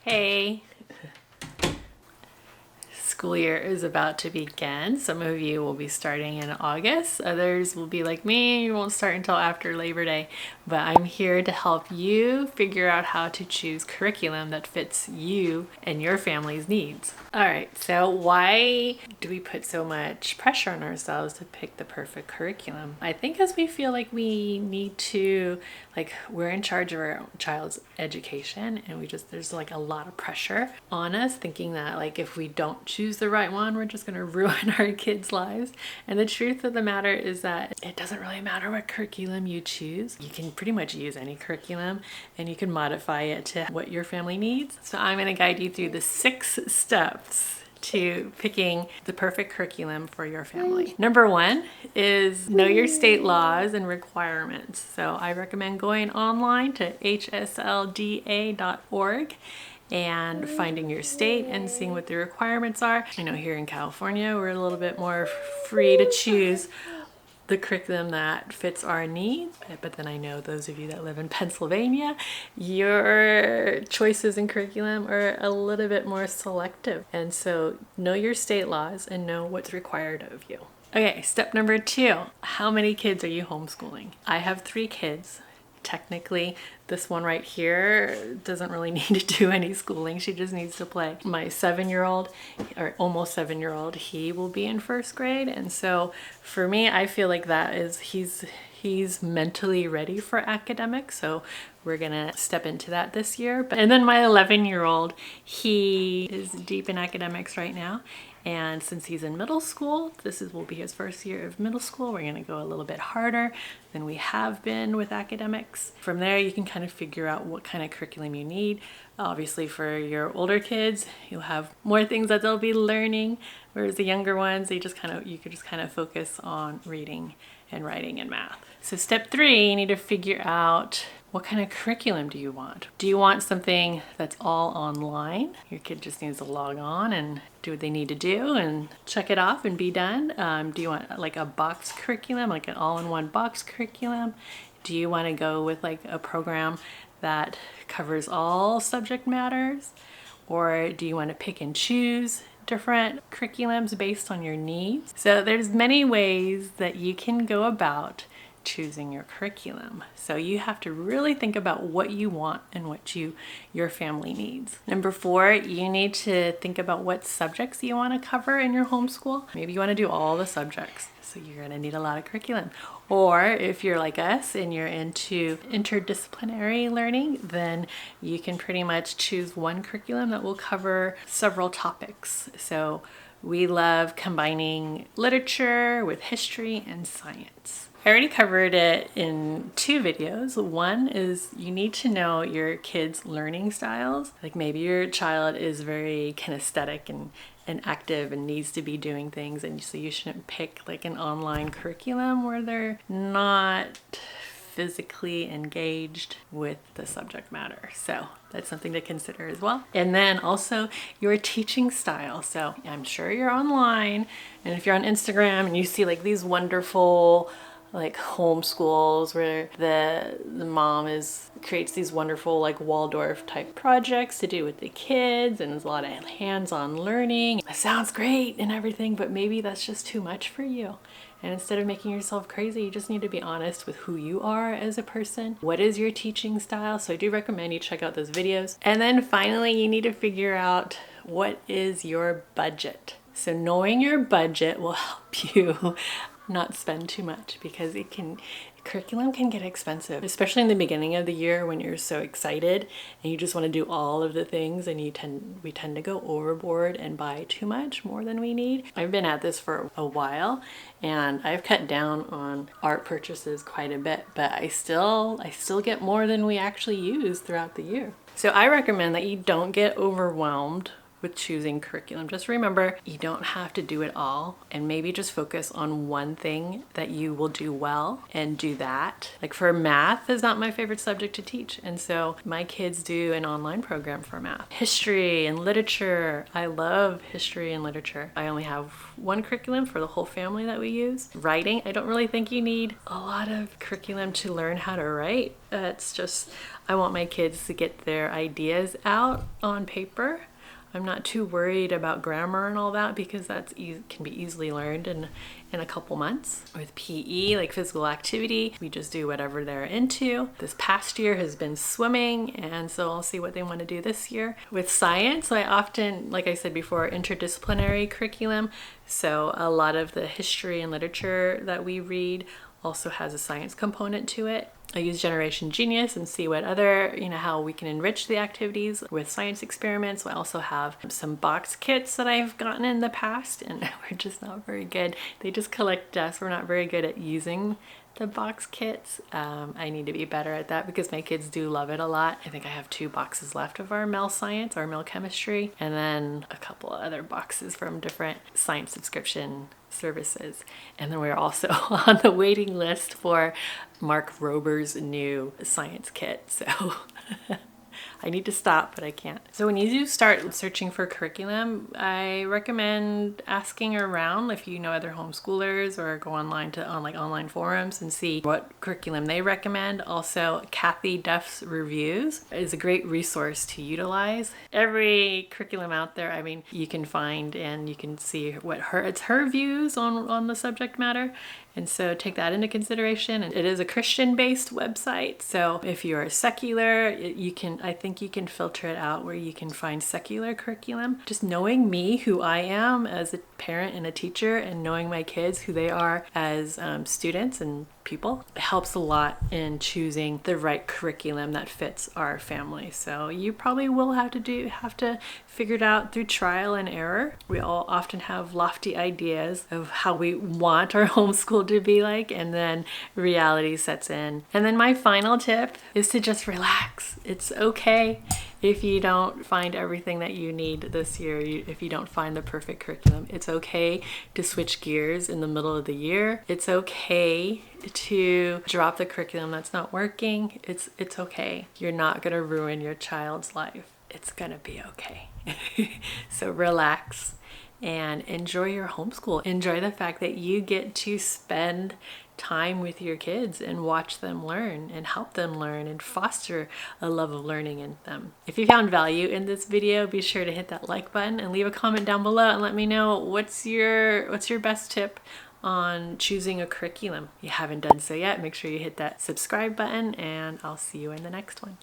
Hey, school year is about to begin. Some of you will be starting in August. Others will be like me, you won't start until after Labor Day. But I'm here to help you figure out how to choose curriculum that fits you and your family's needs. All right, so why do we put so much pressure on ourselves to pick the perfect curriculum? I think because we feel like we need to, we're in charge of our child's education, and there's like a lot of pressure on us thinking that if we don't choose the right one, we're just going to ruin our kids' lives. And the truth of the matter is that it doesn't really matter what curriculum you choose. You can pretty much use any curriculum and you can modify it to what your family needs. So I'm going to guide you through the 6 steps to picking the perfect curriculum for your family. Number 1 is know your state laws and requirements. So I recommend going online to hslda.org and finding your state and seeing what the requirements are. I know here in California, we're a little bit more free to choose the curriculum that fits our needs. But then I know those of you that live in Pennsylvania, your choices in curriculum are a little bit more selective. And so know your state laws and know what's required of you. Okay, step number 2, how many kids are you homeschooling? I have 3 kids. Technically, this one right here doesn't really need to do any schooling. She just needs to play. My 7-year-old, or almost 7-year-old, he will be in 1st grade. And so for me, I feel like he's mentally ready for academics. So we're gonna step into that this year. And then my 11-year-old, he is deep in academics right now. And since he's in middle school, will be his 1st year of middle school. We're gonna go a little bit harder than we have been with academics. From there, you can kind of figure out what kind of curriculum you need. Obviously, for your older kids, you'll have more things that they'll be learning, whereas the younger ones, you could just kind of focus on reading and writing and math. So step 3, you need to figure out what kind of curriculum do you want? Do you want something that's all online? Your kid just needs to log on and do what they need to do and check it off and be done. Do you want like a box curriculum, like an all-in-one box curriculum? Do you want to go with like a program that covers all subject matters? Or do you want to pick and choose different curriculums based on your needs? So there's many ways that you can go about choosing your curriculum. So you have to really think about what you want and what your family needs. Number 4, you need to think about what subjects you want to cover in your homeschool. Maybe you want to do all the subjects, so you're going to need a lot of curriculum. Or if you're like us and you're into interdisciplinary learning, then you can pretty much choose one curriculum that will cover several topics. So we love combining literature with history and science. I already covered it in 2 videos. One is you need to know your kids' learning styles. Like maybe your child is very kinesthetic and active and needs to be doing things, and so you shouldn't pick like an online curriculum where they're not physically engaged with the subject matter. So that's something to consider as well. And then also your teaching style. So I'm sure you're online, and if you're on Instagram and you see like these wonderful homeschools where the mom creates these wonderful Waldorf type projects to do with the kids, and there's a lot of hands-on learning. It sounds great and everything, but maybe that's just too much for you. And instead of making yourself crazy, you just need to be honest with who you are as a person. What is your teaching style? So I do recommend you check out those videos. And then finally, you need to figure out what is your budget. So knowing your budget will help you not spend too much, because curriculum can get expensive, especially in the beginning of the year when you're so excited and you just want to do all of the things, and we tend to go overboard and buy too much, more than we need. I've been at this for a while and I've cut down on art purchases quite a bit, but I still get more than we actually use throughout the year. So I recommend that you don't get overwhelmed with choosing curriculum. Just remember, you don't have to do it all, and maybe just focus on one thing that you will do well and do that. Like for math is not my favorite subject to teach, and so my kids do an online program for math. History and literature, I love history and literature. I only have one curriculum for the whole family that we use. Writing, I don't really think you need a lot of curriculum to learn how to write. It's just, I want my kids to get their ideas out on paper. I'm not too worried about grammar and all that because that's can be easily learned in a couple months. With PE, like physical activity, we just do whatever they're into. This past year has been swimming, and so I'll see what they want to do this year. With science, I often, like I said before, interdisciplinary curriculum. So a lot of the history and literature that we read also has a science component to it. I use Generation Genius and see what other, how we can enrich the activities with science experiments. I also have some box kits that I've gotten in the past, and we're just not very good. They just collect dust. We're not very good at using the box kits. I need to be better at that because my kids do love it a lot. I think I have 2 boxes left of our Mel Science, our Mel Chemistry, and then a couple of other boxes from different science subscription services. And then we're also on the waiting list for Mark Rober's new science kit. So I need to stop, but I can't. So when you do start searching for curriculum, I recommend asking around if you know other homeschoolers, or go online to online forums and see what curriculum they recommend. Also, Kathy Duff's reviews is a great resource to utilize. Every curriculum out there, I mean, you can find and you can see what her views on the subject matter. And so take that into consideration. And it is a Christian-based website. So if you are secular, I think you can filter it out where you can find secular curriculum. Just knowing me, who I am as a parent and a teacher, and knowing my kids, who they are as students and people, it helps a lot in choosing the right curriculum that fits our family. So you probably will have to figure it out through trial and error. We all often have lofty ideas of how we want our homeschool to be like, and then reality sets in. And then my final tip is to just relax. It's okay if you don't find everything that you need this year, if you don't find the perfect curriculum. It's okay to switch gears in the middle of the year. It's okay to drop the curriculum that's not working. It's okay. You're not going to ruin your child's life. It's going to be okay. So relax and enjoy your homeschool. Enjoy the fact that you get to spend time with your kids and watch them learn and help them learn and foster a love of learning in them. If you found value in this video, be sure to hit that like button and leave a comment down below and let me know what's your best tip on choosing a curriculum. If you haven't done so yet, make sure you hit that subscribe button, and I'll see you in the next one.